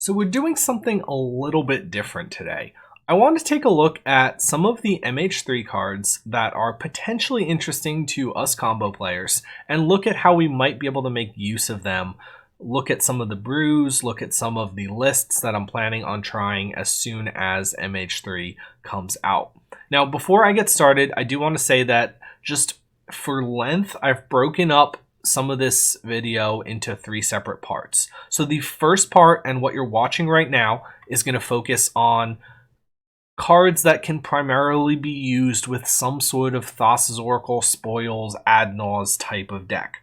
So we're doing something a little bit different today. I want to take a look at some of the MH3 cards that are potentially interesting to us combo players and look at how we might be able to make use of them. Look at some of the brews, look at some of the lists that I'm planning on trying as soon as MH3 comes out. Now, before I get started, I do want to say that just for length, I've broken up some of this video into 3 separate parts. So the first part, and what you're watching right now, is going to focus on cards that can primarily be used with some sort of Thassa's Oracle, Spoils, Ad Naus type of deck.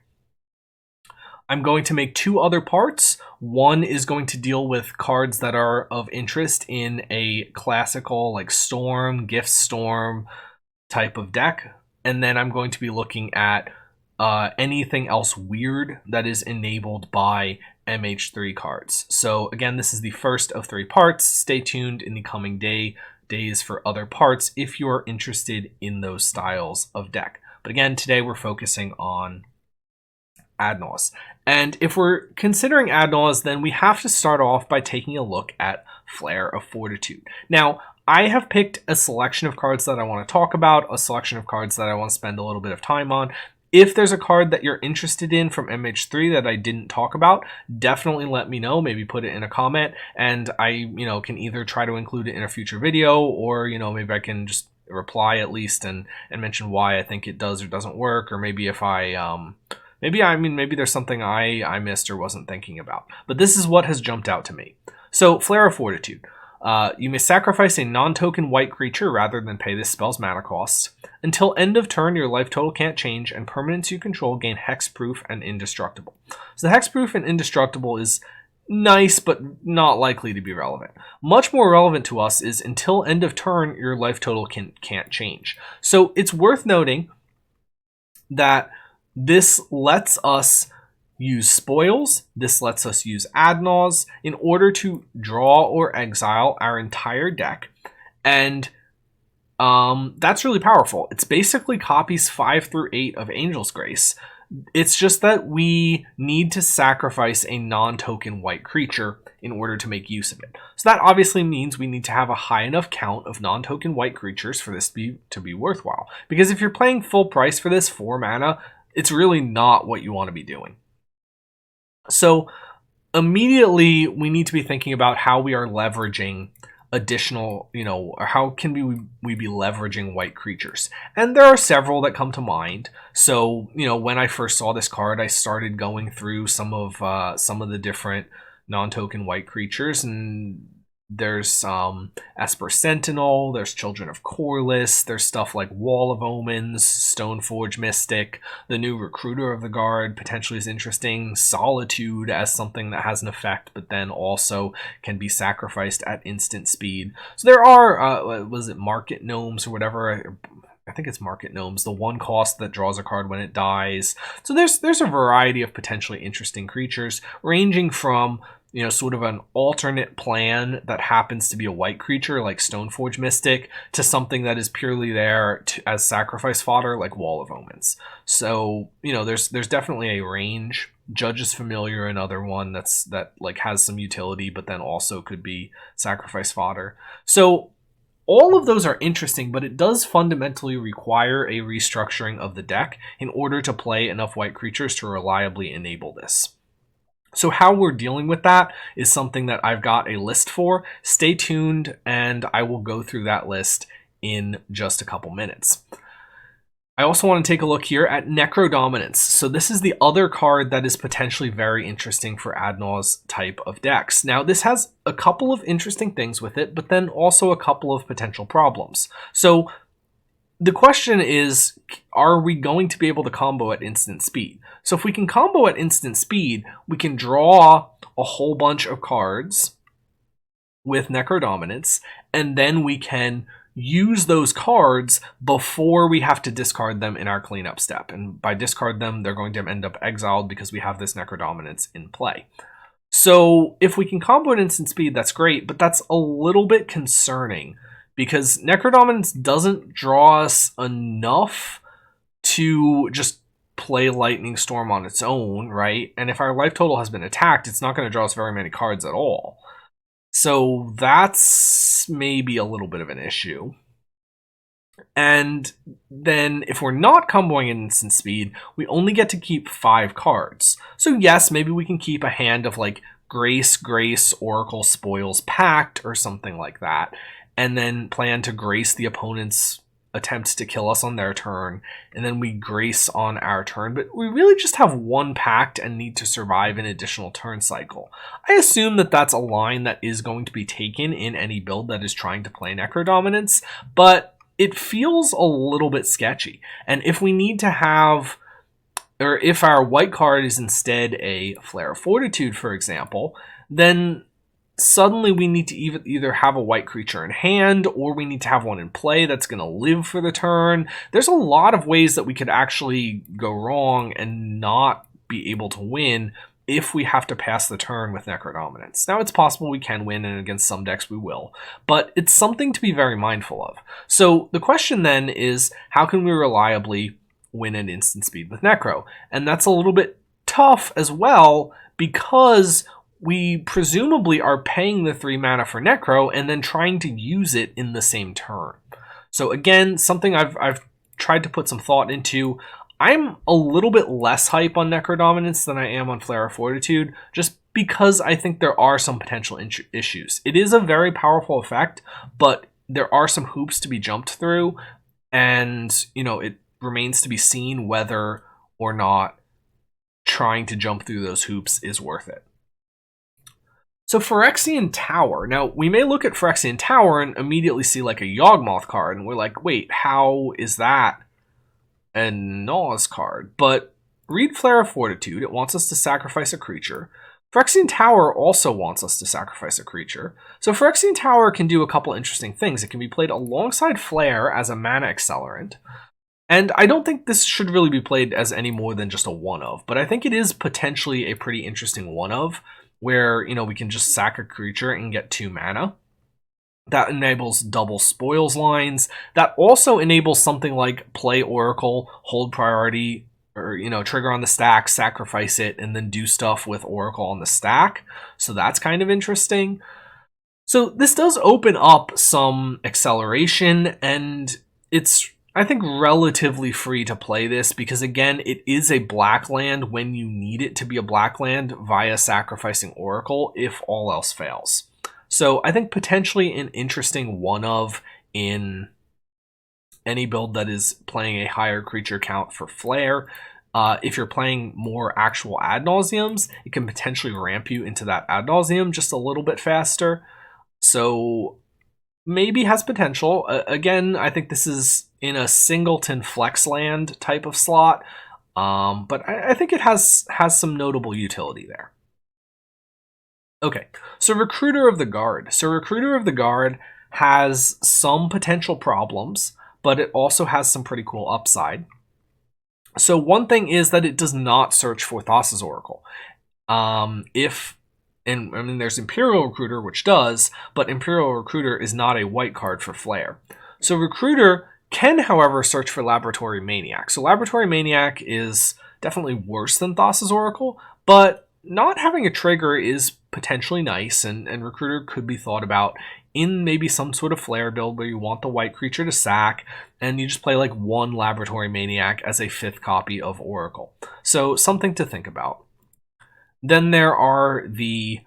I'm going to make 2 other parts. One is going to deal with cards that are of interest in a classical like Storm, Gift Storm type of deck. And then I'm going to be looking at anything else weird that is enabled by MH3 cards. So again, this is the first of 3 parts. Stay tuned in the coming days for other parts if you're interested in those styles of deck. But again, today we're focusing on Ad Naus. And if we're considering Ad Naus, then we have to start off by taking a look at Flare of Fortitude. Now, I have picked a selection of cards that I want to talk about, a selection of cards that I want to spend a little bit of time on. If there's a card that you're interested in from MH3 that I didn't talk about, definitely let me know. Maybe put it in a comment, and I, can either try to include it in a future video, or, maybe I can just reply at least and mention why I think it does or doesn't work, or maybe if maybe there's something I missed or wasn't thinking about. But this is what has jumped out to me. So, Flare of Fortitude. You may sacrifice a non-token white creature rather than pay this spell's mana cost. Until end of turn, your life total can't change, and permanents you control gain hexproof and indestructible. So the hexproof and indestructible is nice, but not likely to be relevant. Much more relevant to us is until end of turn, your life total can't change. So it's worth noting that this lets us use Spoils, this lets us use Ad Naus in order to draw or exile our entire deck, and that's really powerful. It's basically copies 5 through 8 of Angel's Grace. It's just that we need to sacrifice a non-token white creature in order to make use of it. So that obviously means we need to have a high enough count of non-token white creatures for this to be worthwhile. Because if you're paying full price for this 4 mana, it's really not what you want to be doing. So immediately we need to be thinking about how we are leveraging additional, or how can we be leveraging white creatures. And there are several that come to mind. So, when I first saw this card, I started going through some of the different non-token white creatures, and there's Esper Sentinel, there's Children of Corliss, there's stuff like Wall of Omens, Stoneforge Mystic, the new Recruiter of the Guard potentially is interesting, Solitude as something that has an effect but then also can be sacrificed at instant speed. So there are, was it Market Gnomes or whatever? I think it's Market Gnomes, the 1 cost that draws a card when it dies. So there's a variety of potentially interesting creatures, ranging from sort of an alternate plan that happens to be a white creature like Stoneforge Mystic to something that is purely there as sacrifice fodder like Wall of Omens. So, there's definitely a range. Judge's Familiar, another one that has some utility but then also could be sacrifice fodder. So all of those are interesting, but it does fundamentally require a restructuring of the deck in order to play enough white creatures to reliably enable this. So how we're dealing with that is something that I've got a list for. Stay tuned, and I will go through that list in just a couple minutes. I also want to take a look here at Necrodominance. So this is the other card that is potentially very interesting for Ad Naus type of decks. Now, this has a couple of interesting things with it, but then also a couple of potential problems. So the question is, are we going to be able to combo at instant speed? So if we can combo at instant speed, we can draw a whole bunch of cards with Necrodominance, and then we can use those cards before we have to discard them in our cleanup step. And by discard them, they're going to end up exiled because we have this Necrodominance in play. So if we can combo at instant speed, that's great, but that's a little bit concerning because Necrodominance doesn't draw us enough to just play Lightning Storm on its own, right? And if our life total has been attacked, it's not going to draw us very many cards at all. So that's maybe a little bit of an issue. And then if we're not comboing in instant speed, we only get to keep 5 cards. So yes, maybe we can keep a hand of like Grace, Oracle, Spoils, Pact, or something like that, and then plan to Grace the opponent's attempt to kill us on their turn, and then we Grace on our turn. But we really just have 1 Pact and need to survive an additional turn cycle. I assume that that's a line that is going to be taken in any build that is trying to play Necrodominance, but it feels a little bit sketchy. And if we need to have, or if our white card is instead a Flare of Fortitude, for example, then suddenly we need to either have a white creature in hand, or we need to have one in play that's going to live for the turn. There's a lot of ways that we could actually go wrong and not be able to win if we have to pass the turn with Necrodominance. Now, it's possible we can win, and against some decks we will, but it's something to be very mindful of. So the question then is, how can we reliably win at instant speed with Necro? And that's a little bit tough as well, because we presumably are paying the 3 mana for Necro and then trying to use it in the same turn. So again, something I've tried to put some thought into. I'm a little bit less hype on Necrodominance than I am on Flare of Fortitude, just because I think there are some potential issues. It is a very powerful effect, but there are some hoops to be jumped through, and it remains to be seen whether or not trying to jump through those hoops is worth it. So Phyrexian Tower. Now, we may look at Phyrexian Tower and immediately see like a Yawgmoth card, and we're like, wait, how is that a Ad Naus card? But read Flare of Fortitude. It wants us to sacrifice a creature. Phyrexian Tower also wants us to sacrifice a creature. So Phyrexian Tower can do a couple interesting things. It can be played alongside Flare as a mana accelerant. And I don't think this should really be played as any more than just a one-of, but I think it is potentially a pretty interesting one-of, where, we can just sack a creature and get 2 mana. That enables double spoils lines. That also enables something like play Oracle, hold priority, or, trigger on the stack, sacrifice it, and then do stuff with Oracle on the stack. So that's kind of interesting. So this does open up some acceleration, and it's, I think, relatively free to play this because, again, it is a black land when you need it to be a black land via sacrificing Oracle if all else fails. So I think potentially an interesting one-of in any build that is playing a higher creature count for Flare. If you're playing more actual Ad Nauseams, it can potentially ramp you into that Ad Nauseam just a little bit faster. So maybe has potential. Again, I think this is in a singleton flex land type of slot, but I think it has some notable utility there. Okay, so Recruiter of the Guard. So Recruiter of the Guard has some potential problems, but it also has some pretty cool upside. So one thing is that it does not search for Thassa's Oracle. There's Imperial Recruiter, which does, but Imperial Recruiter is not a white card for Flare. So Recruiter can, however, search for Laboratory Maniac. So Laboratory Maniac is definitely worse than Thassa's Oracle, but not having a trigger is potentially nice, and Recruiter could be thought about in maybe some sort of Flare build where you want the white creature to sack, and you just play like 1 Laboratory Maniac as a 5th copy of Oracle. So something to think about. Then there are the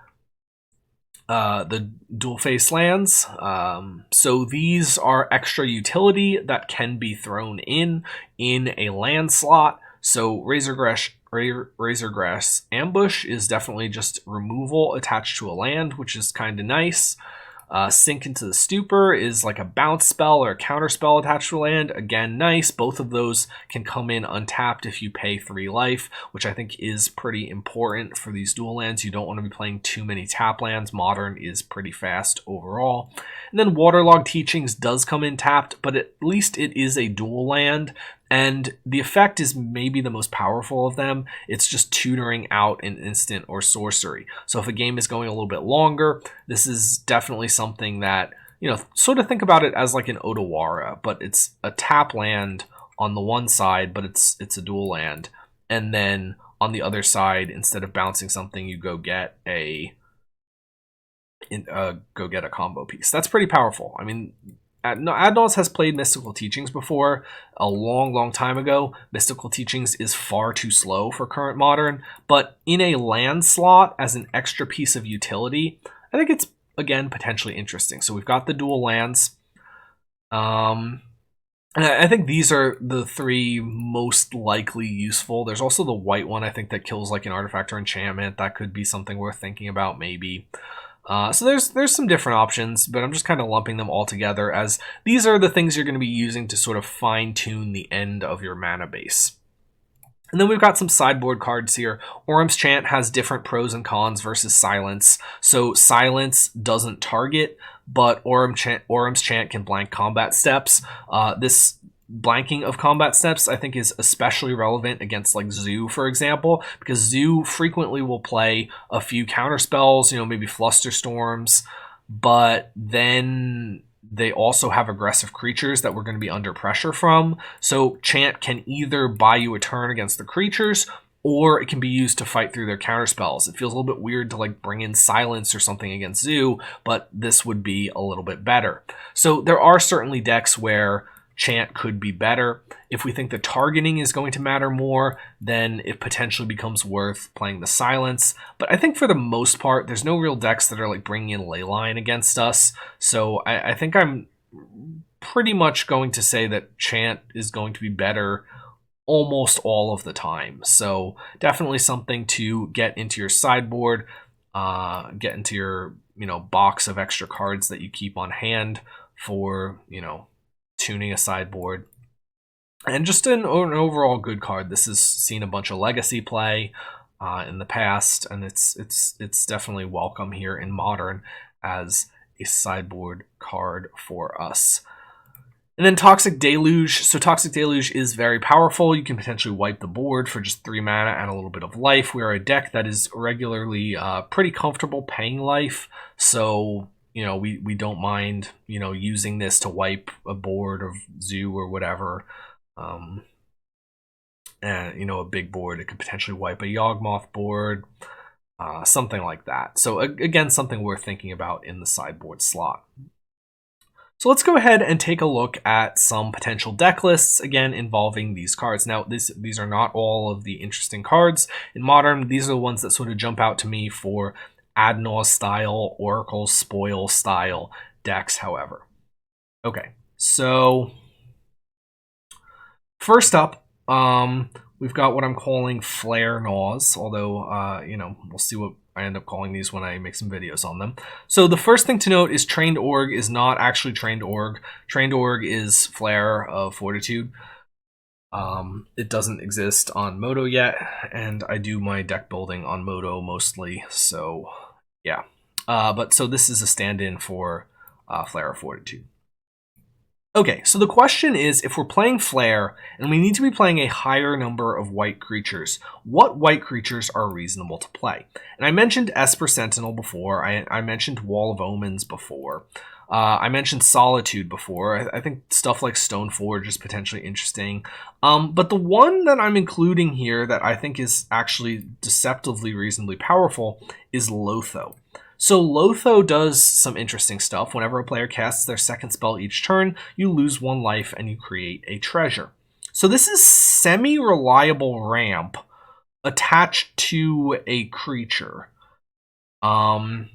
dual face lands. So these are extra utility that can be thrown in a land slot. So Razorgrass Ambush is definitely just removal attached to a land, which is kind of nice. Sink into the Stupor is like a bounce spell or a counter spell attached to land. Again, nice. Both of those can come in untapped if you pay 3 life, which I think is pretty important for these dual lands. You don't want to be playing too many tap lands. Modern is pretty fast overall. And then Waterlogged Teachings does come in tapped, but at least it is a dual land, and the effect is maybe the most powerful of them. It's just tutoring out an instant or sorcery. So if a game is going a little bit longer, this is definitely something that, sort of think about it as like an Otawara, but it's a tap land on the one side, but it's a dual land. And then on the other side, instead of bouncing something, you go get a go get a combo piece. That's pretty powerful. I mean, Ad Naus has played Mystical Teachings before a long time ago. Mystical Teachings is far too slow for current Modern, but in a land slot as an extra piece of utility, I think it's, again, potentially interesting. So we've got the dual lands. And I think these are the three most likely useful. There's also the white one, I think, that kills like an artifact or enchantment. That could be something worth thinking about, maybe. So there's some different options, but I'm just kind of lumping them all together as these are the things you're going to be using to sort of fine-tune the end of your mana base. And then we've got some sideboard cards here. Orym's Chant has different pros and cons versus Silence. So Silence doesn't target, but Orym's Chant can blank combat steps. This blanking of combat steps, I think, is especially relevant against like Zoo, for example, because Zoo frequently will play a few counter spells, maybe Flusterstorms, but then they also have aggressive creatures that we're going to be under pressure from. So Chant can either buy you a turn against the creatures, or it can be used to fight through their counterspells. It feels a little bit weird to like bring in Silence or something against Zoo, but this would be a little bit better. So there are certainly decks where Chant could be better. If we think the targeting is going to matter more, then it potentially becomes worth playing the Silence. But I think for the most part, there's no real decks that are like bringing in Leyline against us. So I think I'm pretty much going to say that Chant is going to be better almost all of the time. So definitely something to get into your sideboard, get into your box of extra cards that you keep on hand for tuning a sideboard. And just an overall good card. This has seen a bunch of legacy play in the past, and it's definitely welcome here in Modern as a sideboard card for us. And then Toxic Deluge. So Toxic Deluge is very powerful. You can potentially wipe the board for just 3 mana and a little bit of life. We are a deck that is regularly pretty comfortable paying life, so we don't mind using this to wipe a board of Zoo or whatever. And a big board, it could potentially wipe a Yawgmoth board, something like that. So again, something worth thinking about in the sideboard slot. So let's go ahead and take a look at some potential deck lists, again, involving these cards. Now, these are not all of the interesting cards in Modern. These are the ones that sort of jump out to me for Ad Naus style, Oracle Spoil style decks, however. Okay, so first up, we've got what I'm calling Flare Naus, although, we'll see what I end up calling these when I make some videos on them. So the first thing to note is Trained Org is not actually Trained Org. Trained Org is Flare of Fortitude. It doesn't exist on Moto yet, and I do my deck building on Moto mostly, so yeah. But so this is a stand-in for Flare of Fortitude. Okay, so the question is, if we're playing Flare, and we need to be playing a higher number of white creatures, what white creatures are reasonable to play? And I mentioned Esper Sentinel before, I mentioned Wall of Omens before, I mentioned Solitude before. I think stuff like Stoneforge is potentially interesting. But the one that I'm including here that I think is actually deceptively reasonably powerful is Lotho. So Lotho does some interesting stuff. Whenever a player casts their second spell each turn, you lose 1 life and you create a treasure. So this is semi-reliable ramp attached to a creature. And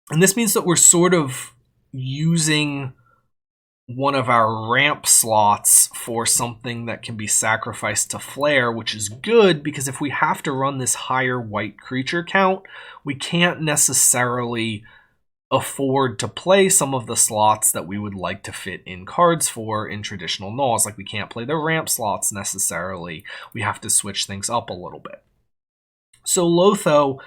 this means that we're sort of using one of our ramp slots for something that can be sacrificed to Flare, which is good because if we have to run this higher white creature count, we can't necessarily afford to play some of the slots that we would like to fit in cards for in traditional Naus. Like, we can't play the ramp slots necessarily. We have to switch things up a little bit. So Lotho,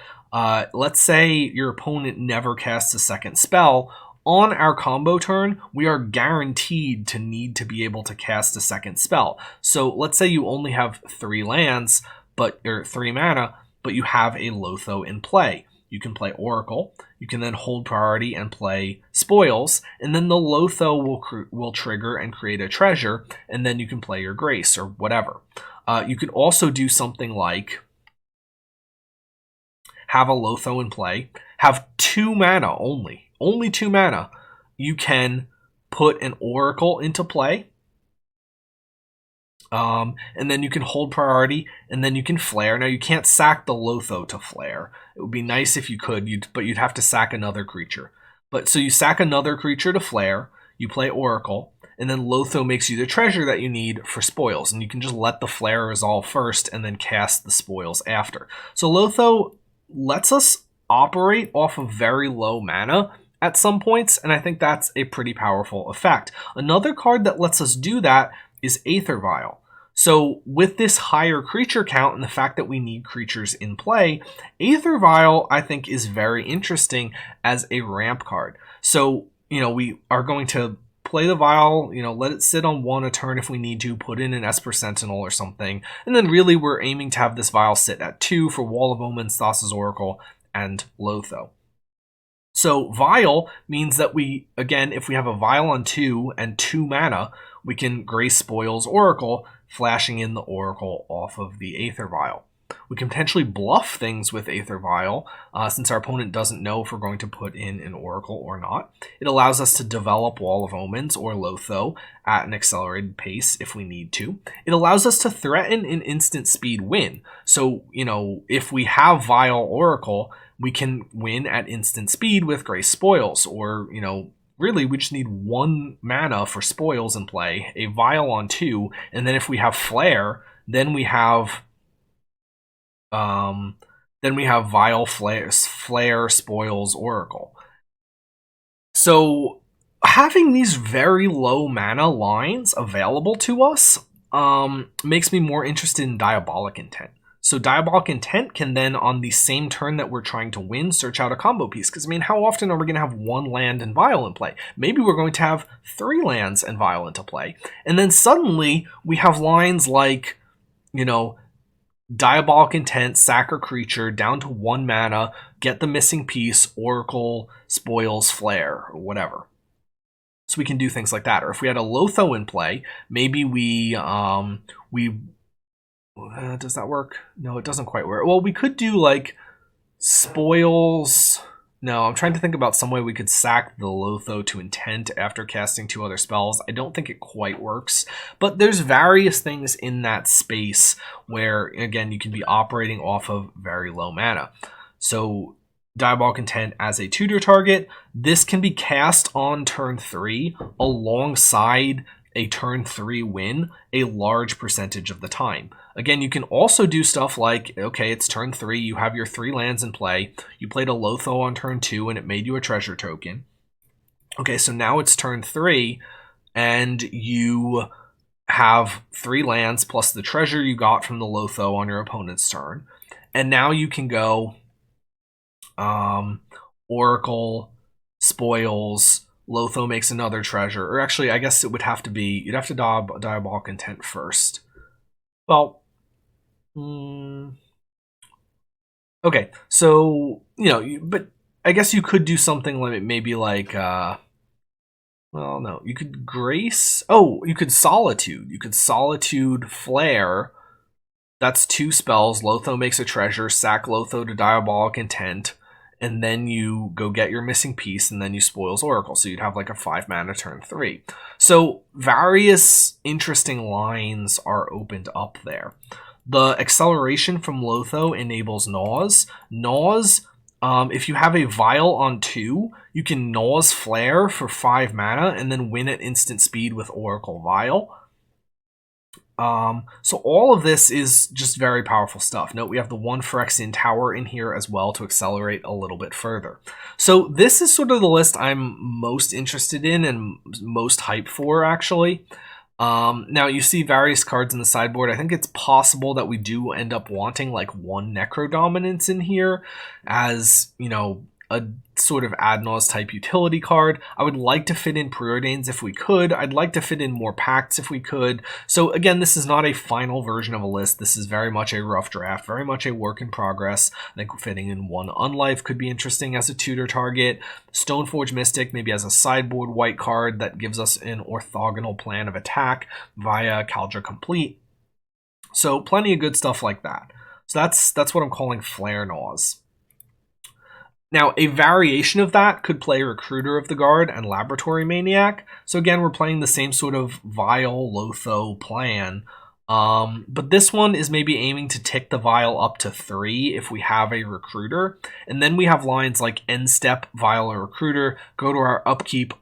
let's say your opponent never casts a second spell. On our combo turn, we are guaranteed to need to be able to cast a second spell. So let's say you only have 3 lands, or 3 mana, but you have a Lotho in play. You can play Oracle, you can then hold priority and play Spoils, and then the Lotho will trigger and create a treasure, and then you can play your Grace or whatever. You could also do something like have a Lotho in play, have 2 mana only 2 mana, you can put an Oracle into play. And then you can hold priority, and then you can flare. Now, you can't sack the Lotho to flare. It would be nice if you could, but you'd have to sack another creature. But so you sack another creature to flare, you play Oracle, and then Lotho makes you the treasure that you need for spoils. And you can just let the flare resolve first and then cast the spoils after. So Lotho lets us operate off of very low mana at some points, and I think that's a pretty powerful effect. Another card that lets us do that is Aether Vial. So with this higher creature count and the fact that we need creatures in play, Aether Vial, I think, is very interesting as a ramp card. So, we are going to play the Vial, let it sit on 1 a turn if we need to, put in an Esper Sentinel or something, and then really we're aiming to have this Vial sit at 2 for Wall of Omens, Thassa's Oracle, and Lotho. So Vial means that if we have a Vial on 2 and 2 mana, we can Grace Spoils Oracle, flashing in the Oracle off of the Aether Vial. We can potentially bluff things with Aether Vial, since our opponent doesn't know if we're going to put in an Oracle or not. It allows us to develop Wall of Omens or Lotho at an accelerated pace if we need to. It allows us to threaten an instant speed win. So, if we have Vial Oracle, we can win at instant speed with Grace Spoils, or, really, we just need 1 mana for spoils in play, a Vial on 2, and then if we have Flare, then we have Vial, Flare, Spoils, Oracle. So having these very low mana lines available to us makes me more interested in Diabolic Intent. So Diabolic Intent can then, on the same turn that we're trying to win, search out a combo piece. Because, how often are we going to have 1 land and Vial in play? Maybe we're going to have 3 lands and Vial into play. And then suddenly, we have lines like, Diabolic Intent, sack a creature, down to 1 mana, get the missing piece, Oracle, Spoils, Flare, or whatever. So we can do things like that. Or if we had a Lotho in play, maybe we does that work? No, it doesn't quite work. Well, we could do like spoils. No, I'm trying to think about some way we could sack the Lotho to intent after casting 2 other spells. I don't think it quite works, but there's various things in that space where, again, you can be operating off of very low mana. So Diabolic Intent as a tutor target, this can be cast on turn 3 alongside a turn 3 win a large percentage of the time. Again, you can also do stuff like, okay, it's turn 3, you have your 3 lands in play, you played a Lotho on turn 2 and it made you a treasure token. Okay, so now it's turn 3 and you have 3 lands plus the treasure you got from the Lotho on your opponent's turn. And now you can go Oracle, Spoils, Lotho makes another treasure. Or actually, I guess it would have to be, you'd have to Diabolic Intent first. Well, okay, so, but I guess you could do something like, maybe like, well, no, you could Grace, you could Solitude. You could Solitude Flare. That's 2 spells. Lotho makes a treasure, sack Lotho to Diabolic Intent, and then you go get your missing piece, and then you Spoils Oracle. So you'd have like a 5 mana turn 3. So various interesting lines are opened up there. The acceleration from Lotho enables Naus. Naus, if you have a Vial on 2, you can Naus Flare for 5 mana and then win at instant speed with Oracle Vial. So all of this is just very powerful stuff. Note we have the 1 Phyrexian Tower in here as well to accelerate a little bit further. So this is sort of the list I'm most interested in and most hyped for, actually. Now you see various cards in the sideboard. I think it's possible that we do end up wanting like 1 Necrodominance in here as, a sort of Ad Naus type utility card. I would like to fit in Preordains if we could. I'd like to fit in more Pacts if we could. So again, this is not a final version of a list. This is very much a rough draft, very much a work in progress. I think fitting in 1 Unlife could be interesting as a tutor target. Stoneforge Mystic maybe as a sideboard white card that gives us an orthogonal plan of attack via Kaldra Complete. So plenty of good stuff like that. So that's what I'm calling Flare Naus. Now, a variation of that could play Recruiter of the Guard and Laboratory Maniac. So again, we're playing the same sort of Vial, Lotho plan. But this one is maybe aiming to tick the Vial up to 3 if we have a Recruiter. And then we have lines like End Step, Vial, or Recruiter. Go to our upkeep,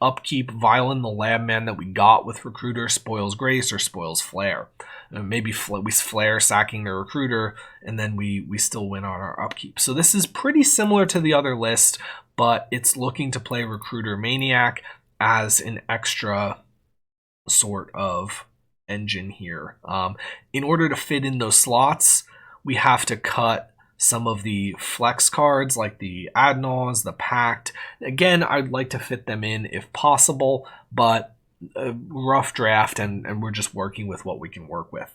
Vial in the Lab Man that we got with Recruiter, spoils Grace, or spoils Flare. Maybe we Flare sacking the Recruiter, and then we still win on our upkeep. So this is pretty similar to the other list, but it's looking to play Recruiter Maniac as an extra sort of engine here. In order to fit in those slots, we have to cut some of the flex cards like the Ad Naus, the Pact. Again, I'd like to fit them in if possible, but a rough draft, and we're just working with what we can work with.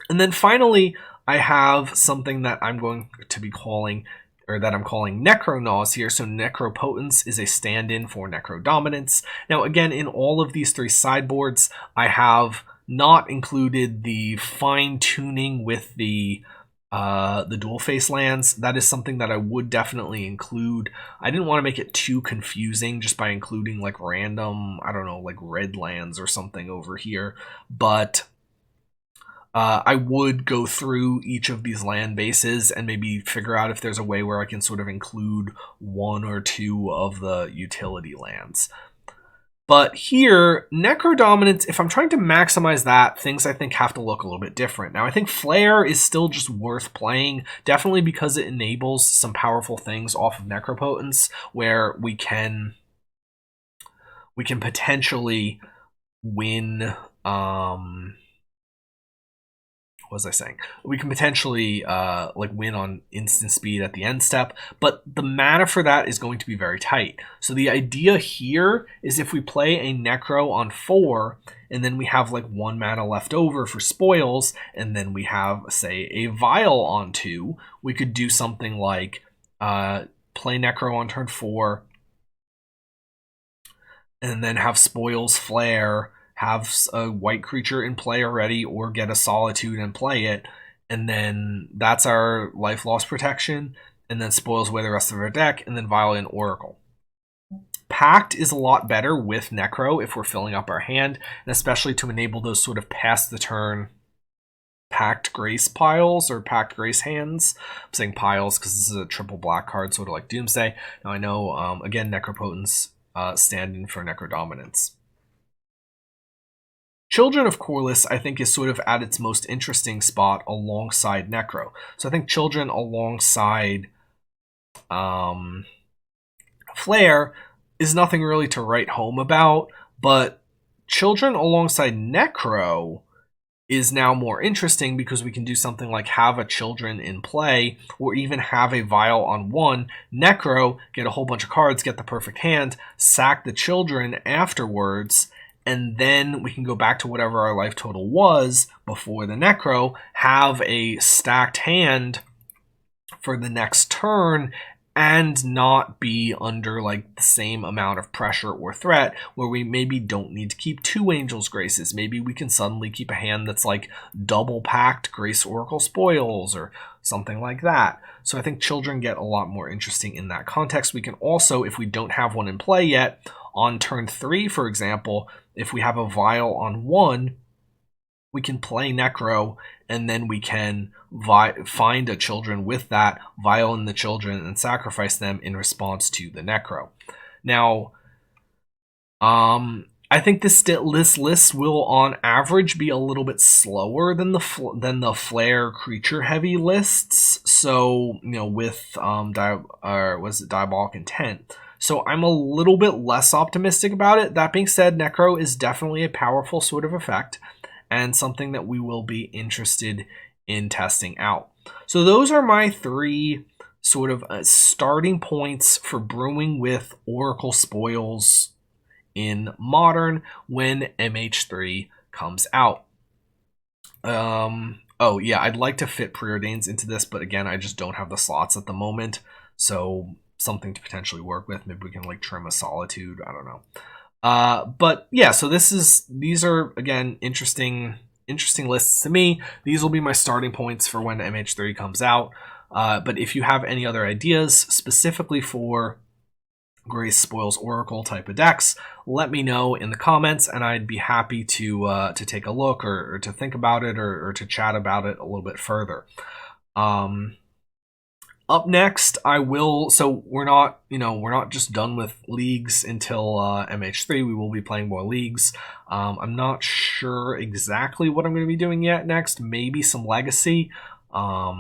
And then finally, I have something that I'm going to be calling, or that I'm calling Necro Naus here. So Necropotence is a stand-in for Necrodominance. Now again, in all of these 3 sideboards, I have not included the fine-tuning with the dual face lands. That is something that I would definitely include. I didn't want to make it too confusing just by including like random, I don't know, like red lands or something over here. But I would go through each of these land bases and maybe figure out if there's a way where I can sort of include 1 or 2 of the utility lands. But here, Necrodominance, if I'm trying to maximize that, things I think have to look a little bit different. Now, I think Flare is still just worth playing, definitely because it enables some powerful things off of Necropotence, where we can potentially win. What was I saying? We can potentially like win on instant speed at the end step, but the mana for that is going to be very tight. So the idea here is if we play a Necro on 4, and then we have like 1 mana left over for spoils, and then we have, say, a Vial on 2, we could do something like play Necro on turn 4, and then have spoils Flare, have a white creature in play already, or get a Solitude and play it, and then that's our life loss protection, and then spoils away the rest of our deck, and then Vial in Oracle. Pact is a lot better with Necro if we're filling up our hand, and especially to enable those sort of past the turn Pact Grace piles or Pact Grace hands. I'm saying piles because this is a triple black card, sort of like Doomsday. Now I know, again, Necropotence stand-in for Necrodominance. Children of Corliss, I think, is sort of at its most interesting spot alongside Necro. So I think Children alongside Flare is nothing really to write home about, but Children alongside Necro is now more interesting because we can do something like have a Children in play, or even have a Vial on 1, Necro, get a whole bunch of cards, get the perfect hand, sack the Children afterwards, and then we can go back to whatever our life total was before the Necro, have a stacked hand for the next turn, and not be under like the same amount of pressure or threat where we maybe don't need to keep 2 Angel's Graces. Maybe we can suddenly keep a hand that's like double packed Grace Oracle Spoils or something like that. So I think Children get a lot more interesting in that context. We can also, if we don't have one in play yet, on turn 3, for example, if we have a Vial on 1, we can play Necro, and then we can find a Children with that, Vial in the Children, and sacrifice them in response to the Necro. Now, I think this list will, on average, be a little bit slower than the Flare creature heavy lists. So, you know, with Diabolic Intent. So I'm a little bit less optimistic about it. That being said, Necro is definitely a powerful sort of effect, and something that we will be interested in testing out. So those are my 3 sort of starting points for brewing with Oracle Spoils in Modern when MH3 comes out. Oh yeah, I'd like to fit Preordains into this, but again, I just don't have the slots at the moment. So something to potentially work with. Maybe we can like trim a Solitude. I don't know. But yeah, so these are again interesting lists to me. These will be my starting points for when MH3 comes out. But if you have any other ideas specifically for Grace Spoils Oracle type of decks, let me know in the comments, and I'd be happy to take a look or to think about it or to chat about it a little bit further. Up next, I will. So we're not just done with leagues until MH3. We will be playing more leagues. I'm not sure exactly what I'm going to be doing yet next. Maybe some Legacy, or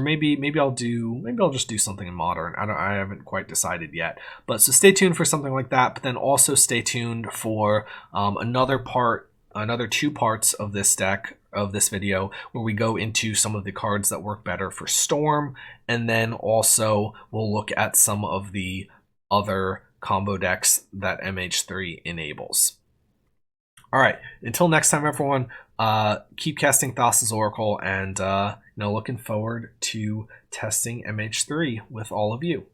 maybe I'll just do something in Modern. I haven't quite decided yet. But so stay tuned for something like that. But then also stay tuned for another 2 parts of this deck, of this video, where we go into some of the cards that work better for Storm, and then also we'll look at some of the other combo decks that MH3 enables. All right, until next time, everyone, keep casting Thassa's Oracle, and looking forward to testing MH3 with all of you.